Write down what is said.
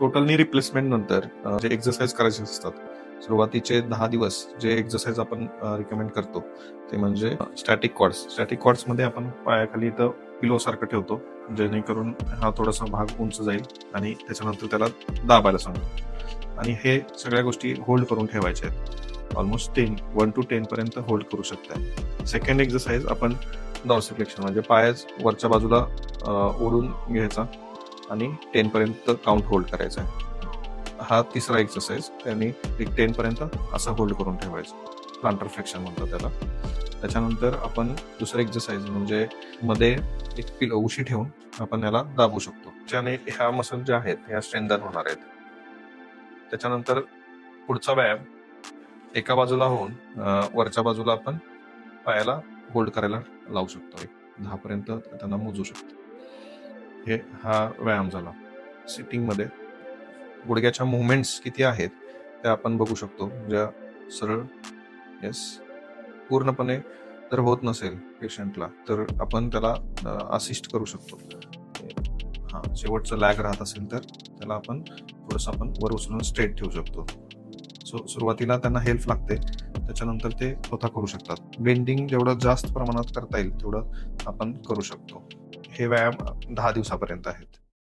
Total knee replacement नंतर जे exercise करायचे असतात, सुरुवातीचे 10 दिवस जे एक्सरसाइज आपण रिकमेंड करतो ते म्हणजे स्टॅटिक क्वाड्स. स्टॅटिक क्वाड्स मध्ये आपण पायाखाली इथं पिलो सारखं ठेवतो, जेणेकरून हा थोडासा भाग उंच जाईल आणि त्याच्यानंतर त्याला दाबायला सांगतो. आणि हे सगळ्या गोष्टी होल्ड करून ठेवायच्या आहेत. ऑलमोस्ट 1 to 10 पर्यंत होल्ड करू शकता. सेकंड एक्सरसाइज आपण डॉर्सिफ्लेक्शन म्हणजे पायाच वरच्या बाजूला ओढून घ्यायचा आणि 10 पर्यंत काउंट होल्ड करायचा आहे. हा तिसरा एक्सरसाइज त्यांनी एक 10 पर्यंत असं होल्ड करून ठेवायचं. प्लांटर फ्लेक्शन म्हणतात त्याला. त्याच्यानंतर आपण दुसरं एक्सरसाइज म्हणजे मध्ये एक पिलो उशी ठेवून आपण याला दाबू शकतो, ज्याने ह्या मसल ज्या आहेत ह्या स्ट्रेंथन होणार आहेत. त्याच्यानंतर पुढचा व्यायाम एका बाजूला होऊन वरच्या बाजूला आपण पायाला होल्ड करायला लावू शकतो. 10 पर्यंत त्यांना मोजू शकतो. हा व्यायाम झाला. सिटिंग मध्ये गुडघ्याच्या मुवमेंट्स किती आहेत त्या आपण बघू शकतो. ज्या सरळ पूर्णपणे जर होत नसेल पेशंटला तर आपण त्याला असिस्ट करू शकतो. शेवटचं लॅग राहत असेल तर त्याला आपण थोडंसं आपण वर उचलून स्ट्रेट ठेवू शकतो. सुरुवातीला त्यांना हेल्प लागते, त्याच्यानंतर ते स्वतः करू शकतात. बेंडिंग जेवढं जास्त प्रमाणात करता येईल तेवढं आपण करू शकतो. हे व्यायाम 10 दिवसापर्यंत आहेत.